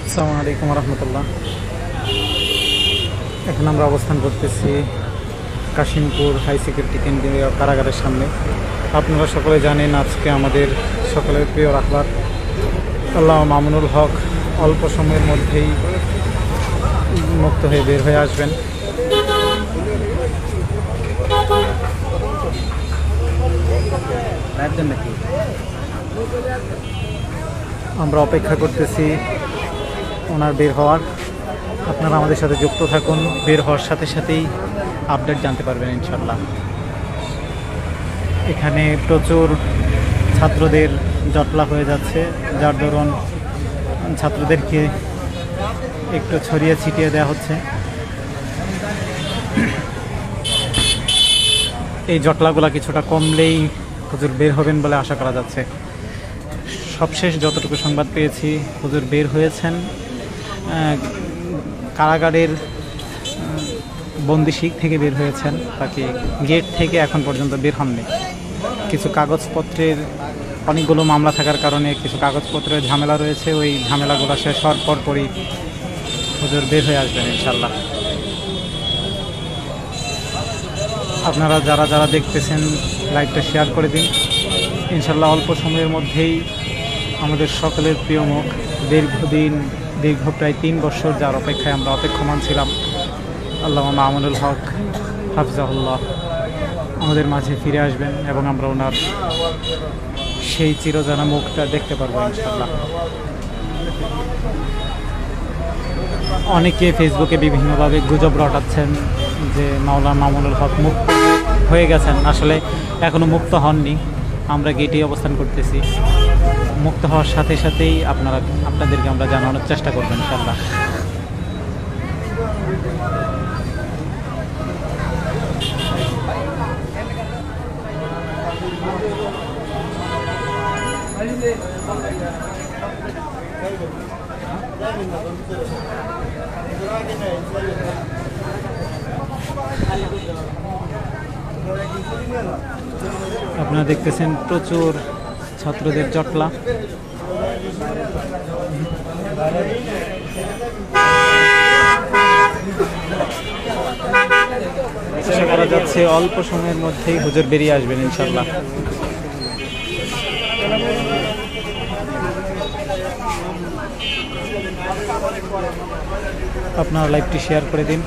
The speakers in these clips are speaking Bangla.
আসসালামু আলাইকুম রহমতুল্লাহ। এখন আমরা অবস্থান করতেছি কাশিমপুর হাই সিকিউরিটি কেন্দ্রীয় কারাগারের সামনে। আপনারা সকলে জানেন আজকে আমাদের সকলের প্রিয় রাহবার আল্লামা মামুনুল হক অল্প সময়ের মধ্যেই মুক্ত হয়ে বের হয়ে আসবেন। আমরা অপেক্ষা করতেছি ওনার বের হওয়ার। আপনারা আমাদের সাথে যুক্ত থাকুন, বের হওয়ার সাথে সাথেই আপডেট জানতে পারবেন ইনশাল্লাহ। এখানে প্রচুর ছাত্রদের জটলা হয়ে যাচ্ছে, যার দরুন ছাত্রদেরকে একটু ছড়িয়ে ছিটিয়ে দেওয়া হচ্ছে। এই জটলাগুলো কিছুটা কমলেই হুজুর বের হবেন বলে আশা করা যাচ্ছে। সবশেষ যতটুকু সংবাদ পেয়েছি, হুজুর বের হয়েছেন কারাগারের বন্দিশিক থেকে বের হয়েছেন। তাকে গেট থেকে এখন পর্যন্ত বের হননি। কিছু কাগজপত্রের অনেকগুলো মামলা থাকার কারণে কিছু কাগজপত্রের ঝামেলা রয়েছে। ওই ঝামেলাগুলো শেষ হওয়ার পরপরই হুজুর বের হয়ে আসবেন ইনশাল্লাহ। আপনারা যারা যারা দেখতেছেন লাইভটা শেয়ার করে দিন। ইনশাল্লাহ অল্প সময়ের মধ্যেই আমাদের সকলের প্রিয় মুখ, দীর্ঘ প্রায় 3 বছর যার অপেক্ষায় আমরা অপেক্ষমান ছিলাম, আল্লামা মামুনুল হক হাফিজাহুল্লাহ আমাদের মাঝে ফিরে আসবেন এবং আমরা ওনার সেই চিরজানা মুখটা দেখতে পারবো ইনশাল্লাহ। অনেকে ফেসবুকে বিভিন্নভাবে গুজব রটাচ্ছেন যে মাওলানা মামুনুল হক মুক্ত হয়ে গেছেন। আসলে এখনও মুক্ত হননি। আমরা গেটেই অবস্থান করতেছি। মুক্ত হওয়ার সাথে সাথেই আপনাদেরকে আমরা জানানোর চেষ্টা করবো ইনশাল্লাহ। আপনারা দেখতেছেন প্রচুর ছাত্রদের জটলা। আশা করা যাচ্ছে অল্প সময়ের মধ্যেই হুজুর বেরিয়ে আসবেন ইনশাল্লাহ। আপনারা লাইভটি শেয়ার করে দিন।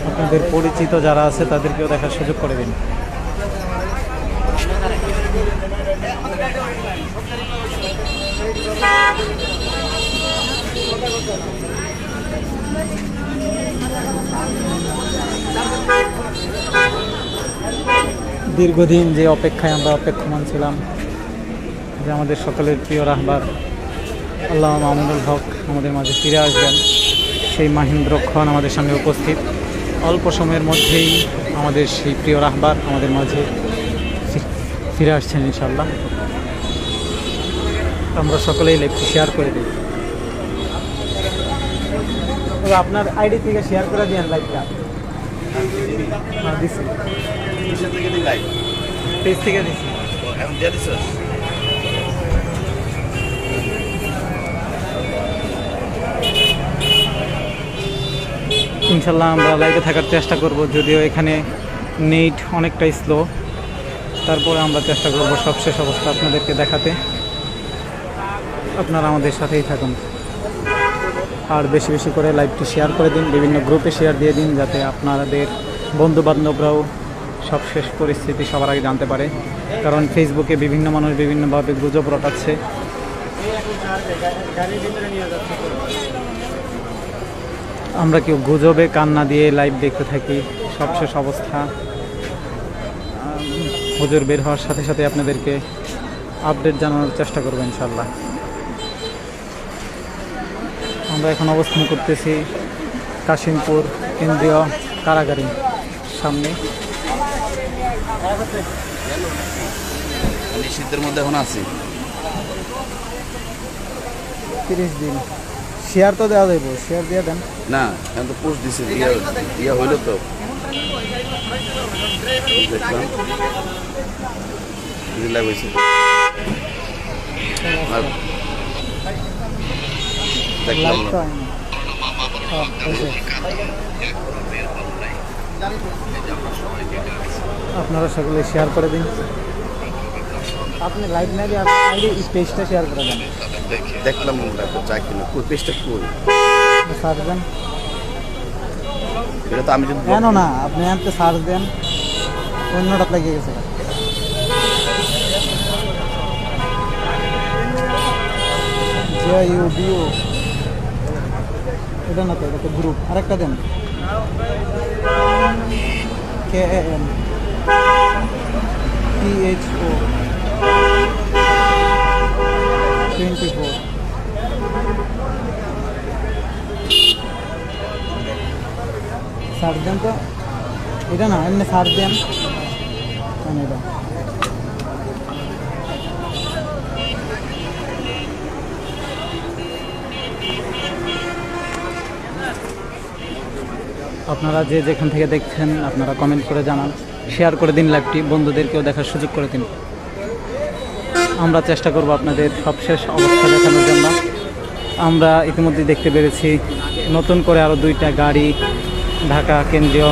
আপনাদের পরিচিত যারা আছে তাদেরকেও দেখার সুযোগ করে দিন। দীর্ঘদিন যে অপেক্ষায় আমরা অপেক্ষমান ছিলাম যে আমাদের সকলের প্রিয় রাহবার আল্লামা মামুনুল হক আমাদের মাঝে ফিরে আসবেন, সেই মাহিন্দ্রক্ষণ আমাদের সামনে উপস্থিত। অল্প সময়ের মধ্যেই আমাদের সেই প্রিয় রাহবার আমাদের মাঝে ফিরে আসছেন ইনশাল্লাহ। আমরা সকলেই লাইভটি শেয়ার করে দিই। আপনার আইডি থেকে শেয়ার করে দিন লাইভটা। পেজ থেকে দিচ্ছি। ইনশাল্লাহ আমরা লাইভে থাকার চেষ্টা করব, যদিও এখানে নেট অনেকটাই স্লো। তারপরে আমরা চেষ্টা করব সবশেষ অবস্থা আপনাদেরকে দেখাতে। আপনারা আমাদের সাথেই থাকুন আর বেশি বেশি করে লাইভটি শেয়ার করে দিন, বিভিন্ন গ্রুপে শেয়ার দিয়ে দিন, যাতে আপনাদের বন্ধুবান্ধবরাও সবশেষ পরিস্থিতি সবার আগে জানতে পারে। কারণ ফেসবুকে বিভিন্ন মানুষ বিভিন্নভাবে গুজব রটাচ্ছে। আমরা কেউ গুজবে কান না দিয়ে লাইভ দেখতে থাকি। সবশেষ অবস্থা হুজুর বের হওয়ার সাথে সাথে আপনাদেরকে আপডেট জানানোর চেষ্টা করব ইনশাল্লাহ। আমরা এখন অবস্থান করতেছি কাশিমপুর কেন্দ্রীয় কারাগারের সামনে। শীতের মধ্যে এখন আছি 30 দিন। শেয়ার তো দেওয়া যাইব, শেয়ার দিয়ে দেন না। এখন তো পোস্ট দিছে, ইয়া হইল তো দেখলাম লাইভ হয়েছে। দেখলাম লাইট না। তো হয়নি। এই যে। আপনারা সকলে শেয়ার করে দিন। আপনি লাইভ নাইলে আইডি পেজটা শেয়ার করে দেন। দেখলাম আমরা একটা চা কিনে কই পেস্টটা কই সার্চ দেন। এটা তো আমি যদি কেন না আপনি আনতে সার্চ দেন, অন্যটা লেগে গেছে। JUDO এটা না তো, এটা তো গ্রুপ। আরেকটা দেন KAN THO 24 সার্চ দেন তো। এটা না, এমনি সার্চ দেন। এটা আপনারা যে যেখান থেকে দেখছেন আপনারা কমেন্ট করে জানান, শেয়ার করে দিন লাইভটি, বন্ধুদেরকেও দেখার সুযোগ করে দিন। আমরা চেষ্টা করব আপনাদের সবশেষ অবস্থা দেখানোর জন্য। আমরা ইতিমধ্যে দেখতে পেরেছি নতুন করে আরও 2টা গাড়ি ঢাকা কেন্দ্রীয়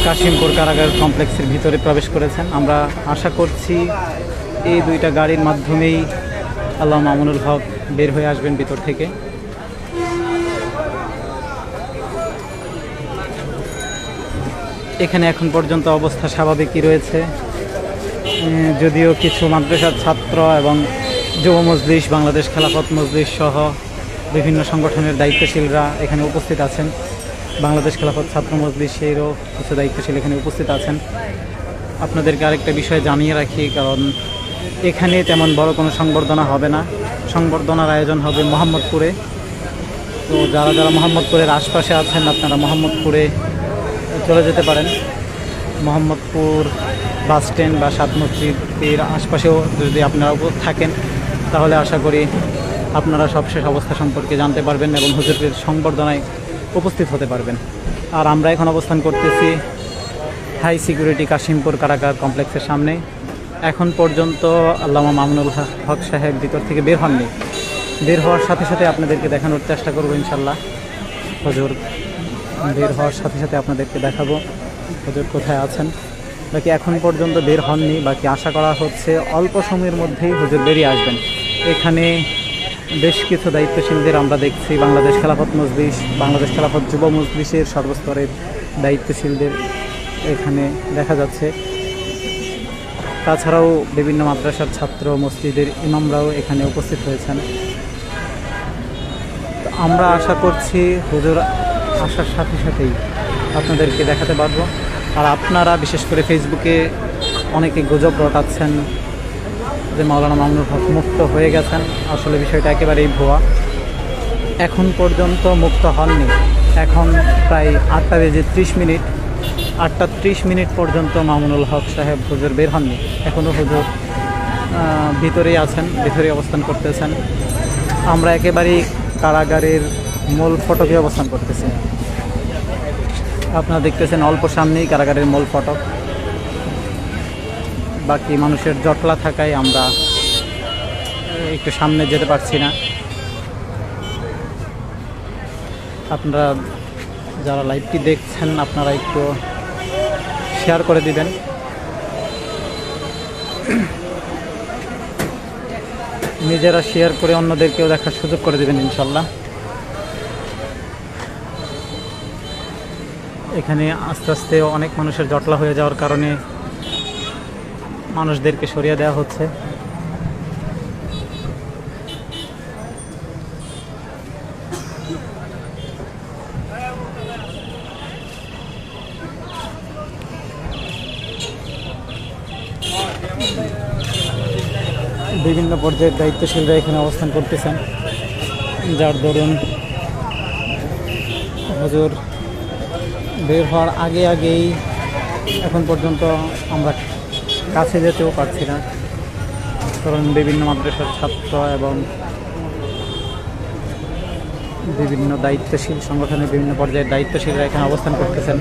কাশিমপুর কারাগার কমপ্লেক্সের ভিতরে প্রবেশ করেছেন। আমরা আশা করছি এই 2টা গাড়ির মাধ্যমেই আল্লামা মামুনুল হক বের হয়ে আসবেন ভিতর থেকে। এখানে এখন পর্যন্ত অবস্থা স্বাভাবিকই রয়েছে, যদিও কিছু মাদ্রাসার ছাত্র এবং যুব মজলিস, বাংলাদেশ খেলাফত মজলিস সহ বিভিন্ন সংগঠনের দায়িত্বশীলরা এখানে উপস্থিত আছেন। বাংলাদেশ খেলাফত ছাত্র মজলিসেরও কিছু দায়িত্বশীল এখানে উপস্থিত আছেন। আপনাদেরকে আরেকটা বিষয় জানিয়ে রাখি, কারণ এখানে তেমন বড় কোনো সংবর্ধনা হবে না। সংবর্ধনার আয়োজন হবে মোহাম্মদপুরে। তো যারা যারা মোহাম্মদপুরের আশপাশে আছেন আপনারা মোহাম্মদপুরে চলে যেতে পারেন। মোহাম্মদপুর বাস স্ট্যান্ড বা সাত মসজিদের আশপাশেও যদি আপনারা থাকেন তাহলে আশা করি আপনারা সবশেষ অবস্থা সম্পর্কে জানতে পারবেন এবং হুজুরের সংবর্ধনায় উপস্থিত হতে পারবেন। আর আমরা এখন অবস্থান করতেছি হাই সিকিউরিটি কাশিমপুর কারাগার কমপ্লেক্সের সামনে। এখন পর্যন্ত আল্লামা মামুনুল হক সাহেব ভিতর থেকে বের হননি। বের হওয়ার সাথে সাথে আপনাদেরকে দেখানোর চেষ্টা করবো ইনশাল্লাহ। হুজুর বের হওয়ার সাথে সাথে আপনাদেরকে দেখাবো হুজুর কোথায় আছেন। বাকি এখন পর্যন্ত বের হননি, বাকি আশা করা হচ্ছে অল্প সময়ের মধ্যেই হুজুর বেরিয়ে আসবেন। এখানে বেশ কিছু দায়িত্বশীলদের আমরা দেখছি, বাংলাদেশ খেলাফত মজলিস, বাংলাদেশ খেলাফত যুব মজলিসের সর্বস্তরের দায়িত্বশীলদের এখানে দেখা যাচ্ছে। তাছাড়াও বিভিন্ন মাদ্রাসার ছাত্র, মসজিদের ইমামরাও এখানে উপস্থিত হয়েছেন। আমরা আশা করছি হুজুর আসার সাথে সাথেই আপনাদেরকে দেখাতে পারবো। আর আপনারা বিশেষ করে ফেসবুকে অনেকে গুজব রটাচ্ছেন যে মাওলানা মামুনুল হক মুক্ত হয়ে গেছেন। আসলে বিষয়টা একেবারেই ভুয়া। এখন পর্যন্ত মুক্ত হননি। এখন প্রায় 8:30, 8:30 পর্যন্ত মামুনুল হক সাহেব হুজুর বের হননি। এখনও হুজুর ভিতরেই আছেন, ভিতরেই অবস্থান করতেছেন। আমরা একেবারেই কারাগারের মূল ফটকে অবস্থান করতেছি। আপনারা দেখতেছেন অল্প সামনেই কারাগারের মূল ফটক। বাকি মানুষের জটলা থাকায় আমরা একটু সামনে যেতে পারছি না। আপনারা যারা লাইভটি দেখছেন আপনারা একটু শেয়ার করে দিবেন। নিজেরা শেয়ার করে অন্যদেরকেও দেখার সুযোগ করে দেবেন ইনশাল্লাহ। এখানে আস্তে আস্তে অনেক মানুষের জটলা হয়ে যাওয়ার কারণে মানুষদেরকে সরিয়ে দেওয়া হচ্ছে। বিভিন্ন পর্যায়ের দায়িত্বশীলরা এখানে অবস্থান করতেছেন, যার দরুন হুজুর বের হওয়ার আগেই এখন পর্যন্ত আমরা কাছে যেতেও পারছি না, কারণ বিভিন্ন মাদ্রাসার ছাত্র এবং বিভিন্ন দায়িত্বশীল সংগঠনের বিভিন্ন পর্যায়ের দায়িত্বশীলরা এখানে অবস্থান করতেছেন।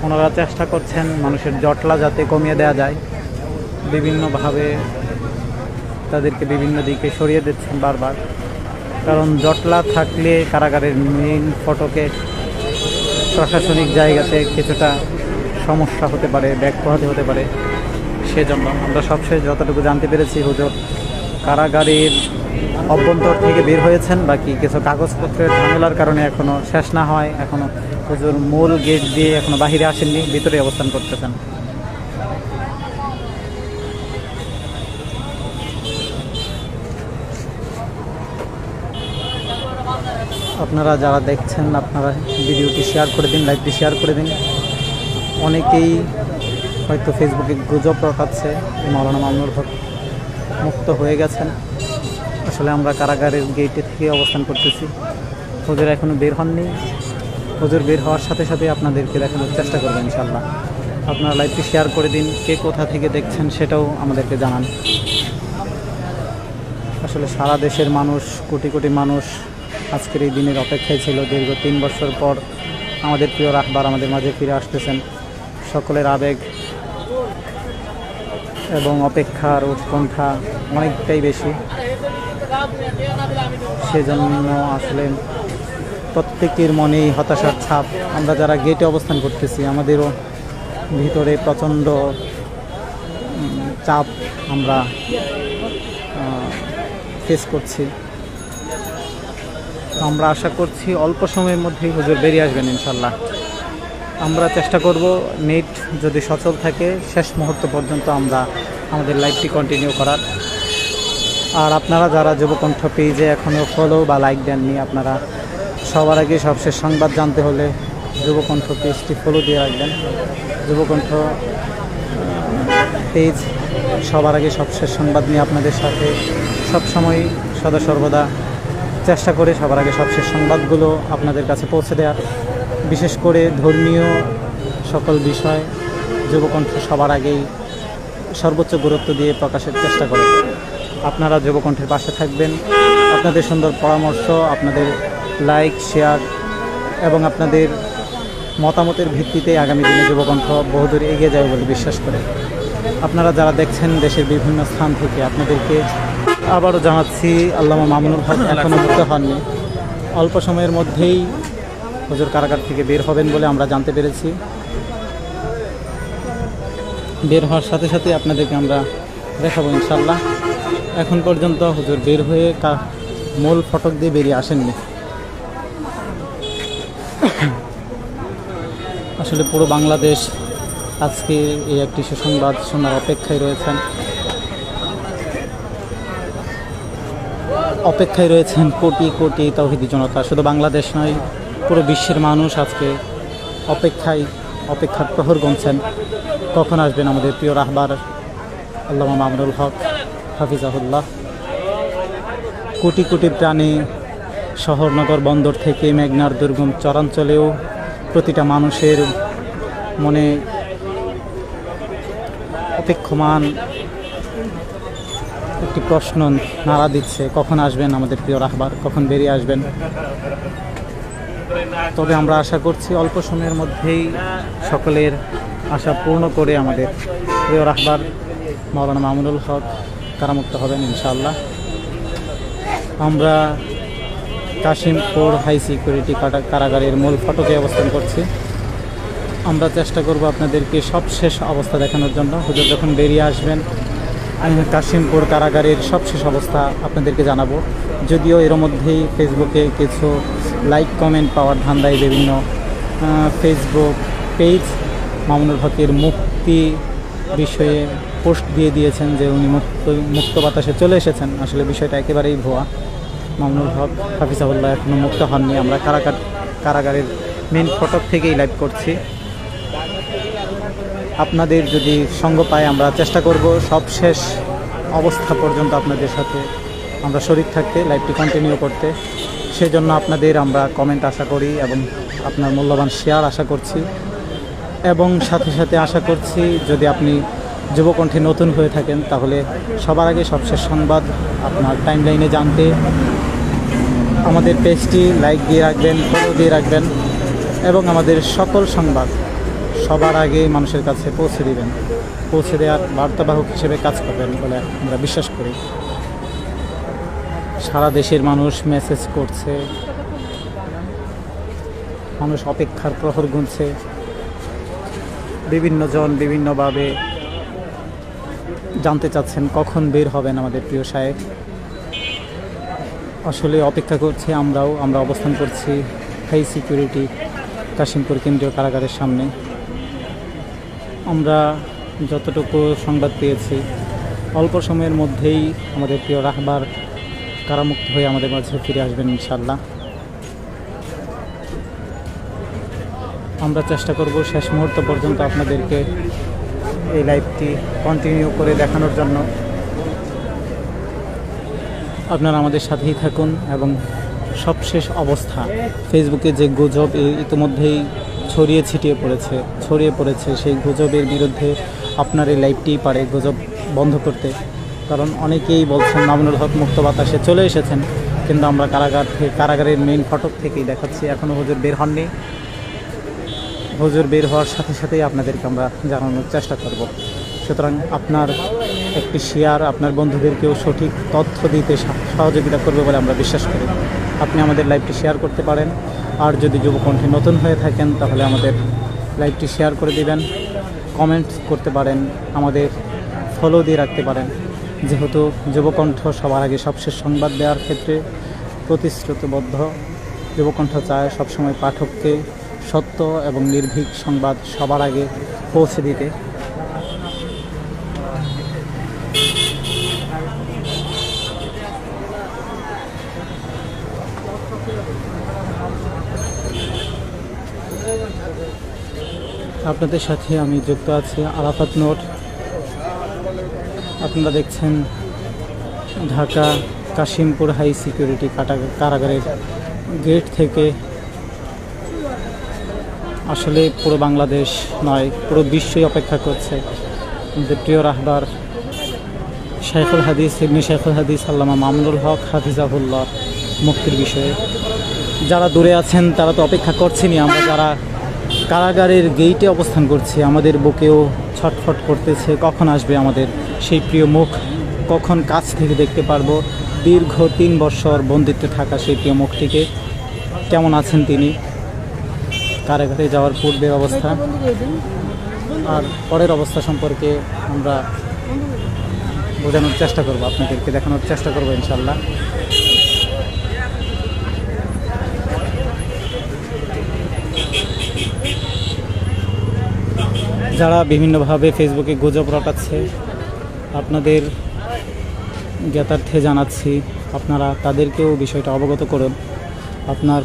ওনারা চেষ্টা করছেন মানুষের জটলা যাতে কমিয়ে দেওয়া যায়, বিভিন্নভাবে তাদেরকে বিভিন্ন দিকে সরিয়ে দিচ্ছেন বারবার। কারণ জটলা থাকলে কারাগারের মেইন ফটকে প্রশাসনিক জায়গাতে কিছুটা সমস্যা হতে পারে, ব্যাঘাত হতে পারে। সেজন্য আমরা সবশেষ যতটুকু জানতে পেরেছি, হুজুর কারাগারের অভ্যন্তর থেকে বের হয়েছেন, বাকি কিছু কাগজপত্রের ঝামেলার কারণে এখনও শেষ না হয়, এখনও হুজুর মূল গেট দিয়ে এখনও বাহিরে আসেননি, ভিতরে অবস্থান করতেছেন। আপনারা যারা দেখছেন, আপনারা ভিডিওটি শেয়ার করে দিন, লাইভটি শেয়ার করে দিন। অনেকেই হয়তো ফেসবুকে গুজব রটাচ্ছে মাওলানা মামুনুল হক মুক্ত হয়ে গেছেন। আসলে আমরা কারাগারের গেটে থেকে অবস্থান করতেছি, হুজুর এখনও বের হননি। হুজুর বের হওয়ার সাথে সাথে আপনাদেরকে দেখানোর চেষ্টা করবেন ইনশাল্লাহ। আপনারা লাইভটি শেয়ার করে দিন, কে কোথা থেকে দেখছেন সেটাও আমাদেরকে জানান। আসলে সারা দেশের মানুষ, কোটি কোটি মানুষ আজকের এই দিনের অপেক্ষায় ছিল। দীর্ঘ 3 বছর পর আমাদের প্রিয় রাহবার আমাদের মাঝে ফিরে আসতেছেন। সকলের আবেগ এবং অপেক্ষার উৎকণ্ঠা অনেকটাই বেশি। সেজন্য আসলে প্রত্যেকের মনেই হতাশার ছাপ। আমরা যারা গেটে অবস্থান করতেছি, আমাদেরও ভিতরে প্রচণ্ড চাপ আমরা ফেস করছি। আমরা আশা করছি অল্প সময়ের মধ্যেই হুজুর বেরিয়ে আসবেন ইনশাল্লাহ। আমরা চেষ্টা করব নেট যদি সচল থাকে শেষ মুহূর্ত পর্যন্ত আমরা আমাদের লাইভটি কন্টিনিউ করার। আর আপনারা যারা যুবকণ্ঠ পেজে এখনও ফলো বা লাইক দেননি, আপনারা সবার আগে সবশেষ সংবাদ জানতে হলে যুবকণ্ঠ পেজটি ফলো দিয়ে রাখবেন। যুবকণ্ঠ পেজ সবার আগে সবশেষ সংবাদ নিয়ে আপনাদের সাথে সবসময় সদা সর্বদা চেষ্টা করে সবার আগে সবশেষ সংবাদগুলো আপনাদের কাছে পৌঁছে দেওয়ার। বিশেষ করে ধর্মীয় সকল বিষয় যুবকণ্ঠ সবার আগেই সর্বোচ্চ গুরুত্ব দিয়ে প্রকাশের চেষ্টা করে। আপনারা যুবকণ্ঠের পাশে থাকবেন। আপনাদের সুন্দর পরামর্শ, আপনাদের লাইক, শেয়ার এবং আপনাদের মতামতের ভিত্তিতে আগামী দিনে যুবকণ্ঠ বহুদূর এগিয়ে যাবে বলে বিশ্বাস করে। আপনারা যারা দেখছেন দেশের বিভিন্ন স্থান থেকে, আপনাদেরকে আবারও জানাচ্ছি আল্লামা মামুনুল হক এখনও মুক্ত হননি। অল্প সময়ের মধ্যেই হুজুর কারাগার থেকে বের হবেন বলে আমরা জানতে পেরেছি। বের হওয়ার সাথে সাথে আপনাদেরকে আমরা দেখাবো ইনশাল্লাহ। এখন পর্যন্ত হুজুর বের হয়ে মূল ফটক দিয়ে বেরিয়ে আসেননি। আসলে পুরো বাংলাদেশ আজকে এই একটি সুসংবাদ শোনার অপেক্ষায় রয়েছেন। কোটি কোটি তাওহীদি জনতা। শুধু বাংলাদেশ নয়, পুরো বিশ্বের মানুষ আজকে অপেক্ষার প্রহর গুনছেন কখন আসবেন আমাদের প্রিয় রাহবার আল্লামা মামুনুল হক হাফিজাহুল্লাহ। কোটি কোটি প্রাণী শহর, নগর, বন্দর থেকে মেঘনার দুর্গম চরাঞ্চলেও প্রতিটা মানুষের মনে অপেক্ষমান একটি প্রশ্ন নাড়া দিচ্ছে, কখন আসবেন আমাদের প্রিয় রাহবার, কখন বেরিয়ে আসবেন। তবে আমরা আশা করছি অল্প সময়ের মধ্যেই সকলের আশা পূর্ণ করে আমাদের প্রিয় রাহবার মাওলানা মামুনুল হক কারামুক্ত হবেন ইনশাআল্লাহ। আমরা কাশিমপুর হাই সিকিউরিটি কারাগারের মূল ফটকে অবস্থান করছি। আমরা চেষ্টা করব আপনাদেরকে সবশেষ অবস্থা দেখানোর জন্য। হুজুর যখন বেরিয়ে আসবেন কাশিমপুর কারাগারের সবশেষ অবস্থা আপনাদেরকে জানাবো। যদিও এর মধ্যেই ফেসবুকে কিছু লাইক কমেন্ট পাওয়ার ধান্দায় বিভিন্ন ফেসবুক পেজ মামুনুল হকের মুক্তি বিষয়ে পোস্ট দিয়ে দিয়েছেন যে উনি মুক্ত বাতাসে চলে এসেছেন। আসলে বিষয়টা একেবারেই ভুয়া। মামুনুল হক হাফিজাহুল্লাহ এখনও মুক্ত হননি। আমরা কারাগারের মেন ফটক থেকেই লাইভ করছি। আপনাদের যদি সঙ্গ পাই আমরা চেষ্টা করব সবশেষ অবস্থা পর্যন্ত আপনাদের সাথে আমরা শরীর থাকতে, লাইভটি কন্টিনিউ করতে। সেজন্য আপনাদের আমরা কমেন্ট আশা করি এবং আপনার মূল্যবান শেয়ার আশা করছি। এবং সাথে সাথে আশা করছি যদি আপনি যুবকণ্ঠে নতুন হয়ে থাকেন তাহলে সবার আগে সবশেষ সংবাদ আপনার টাইমলাইনে জানতে আমাদের পেজটি লাইক দিয়ে রাখবেন, ফলো দিয়ে রাখবেন এবং আমাদের সকল সংবাদ সবার আগে মানুষের কাছে পৌঁছে দেওয়ার বার্তাবাহক হিসেবে কাজ করবেন বলে আমরা বিশ্বাস করি। সারা দেশের মানুষ মেসেজ করছে, মানুষ অপেক্ষার প্রহর গুনছে, বিভিন্ন জন বিভিন্নভাবে জানতে চাচ্ছেন কখন বের হবেন আমাদের প্রিয় সাহেব। আসলে অপেক্ষা করছি আমরা অবস্থান করছি হাই সিকিউরিটি কাশিমপুর কেন্দ্রীয় কারাগারের সামনে। আমরা যতটুকু সংবাদ পেয়েছি অল্প সময়ের মধ্যেই আমাদের প্রিয় রাহবার কারামুক্ত হয়ে আমাদের মাঝে ফিরে আসবেন ইনশাল্লাহ। আমরা চেষ্টা করব শেষ মুহূর্ত পর্যন্ত আপনাদেরকে এই লাইভটি কন্টিনিউ করে দেখানোর জন্য। আপনারা আমাদের সাথেই থাকুন এবং সবশেষ অবস্থা, ফেসবুকে যে গুজব ইতিমধ্যেই ছড়িয়ে পড়েছে সেই গুজবের বিরুদ্ধে আপনার এই লাইভটিই পারে গুজব বন্ধ করতে। কারণ অনেকেই বলছেন মামুনুল হক মুক্ত বাতাসে চলে এসেছেন, কিন্তু আমরা কারাগারের মেইন ফটক থেকেই দেখাচ্ছি এখনও হুজুর বের হননি। হুজুর বের হওয়ার সাথে সাথেই আপনাদেরকে আমরা জানানোর চেষ্টা করব। সুতরাং আপনার একটি শেয়ার আপনার বন্ধুদেরকেও সঠিক তথ্য দিতে সহযোগিতা করবে বলে আমরা বিশ্বাস করি। আপনি আমাদের লাইভটি শেয়ার করতে পারেন, আর যদি যুবকণ্ঠে নতুন হয়ে থাকেন তাহলে আমাদের লাইভটি শেয়ার করে দিবেন, কমেন্ট করতে পারেন, আমাদের ফলো দিয়ে রাখতে পারেন। যেহেতু যুবকণ্ঠ সবার আগে সবশেষ সংবাদ দেওয়ার ক্ষেত্রে প্রতিশ্রুতিবদ্ধ, যুবকণ্ঠ চায় সবসময় পাঠককে সত্য এবং নির্ভীক সংবাদ সবার আগে পৌঁছে দিতে। আপনাদের সাথে আমি যুক্ত আছি আরাফাত নোট। আপনারা দেখছেন ঢাকা কাশিমপুর হাই সিকিউরিটি কারাগারের গেট থেকে। আসলে পুরো বাংলাদেশ নয়, পুরো বিশ্বই অপেক্ষা করছে আমাদের প্রিয় রাহবার শাইখুল হাদিস ইবনে শাইখুল হাদিস আল্লামা মামুনুল হক হাফিজাহুল্লাহ মুক্তির বিষয়ে। যারা দূরে আছেন তারা তো অপেক্ষা করছেনই, আমরা যারা কারাগারের গেইটে অবস্থান করছি আমাদের বুকেও ছটফট করতেছে কখন আসবে আমাদের সেই প্রিয় মুখ, কখন কাছ থেকে দেখতে পারবো দীর্ঘ 3 বছর বন্দিত্বে থাকা সেই প্রিয় মুখটিকে। কেমন আছেন তিনি, কারাগারে যাওয়ার পূর্বের অবস্থা আর পরের অবস্থা সম্পর্কে আমরা বোঝানোর চেষ্টা করব, আপনাদেরকে দেখানোর চেষ্টা করব ইনশাল্লাহ। যারা বিভিন্নভাবে ফেসবুকে গুজব রটাচ্ছে আপনাদের জ্ঞাতার্থে জানাচ্ছি, আপনারা তাদেরকেও বিষয়টা অবগত করুন। আপনার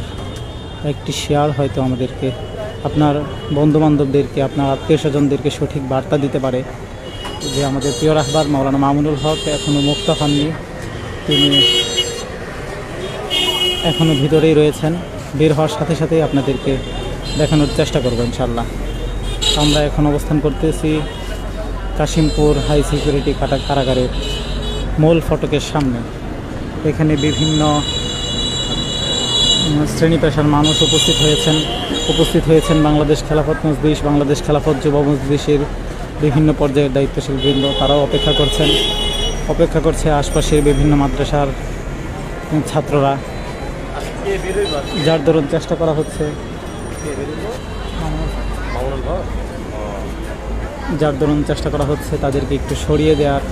একটি শেয়ার হয়তো আমাদেরকে, আপনার বন্ধুবান্ধবদেরকে, আপনার আত্মীয় স্বজনদেরকে সঠিক বার্তা দিতে পারে যে আমাদের প্রিয় রাহবার মাওলানা মামুনুল হক এখনও মুক্ত হননি, তিনি এখনও ভিতরেই রয়েছেন। বের হওয়ার সাথে সাথেই আপনাদেরকে দেখানোর চেষ্টা করব ইনশাল্লাহ। আমরা এখন অবস্থান করতেছি কাশিমপুর হাই সিকিউরিটি কারাগারের মূল ফটকের সামনে। এখানে বিভিন্ন শ্রেণী পেশার মানুষ উপস্থিত হয়েছেন বাংলাদেশ খেলাফত মজলিস, বাংলাদেশ খেলাফত যুব মজলিসের বিভিন্ন পর্যায়ের দায়িত্বশীল বৃন্দ। তারাও অপেক্ষা করছে আশপাশের বিভিন্ন মাদ্রাসার ছাত্ররা, যার দরুন চেষ্টা করা হচ্ছে তাদেরকে একটু সরিয়ে দেওয়ার।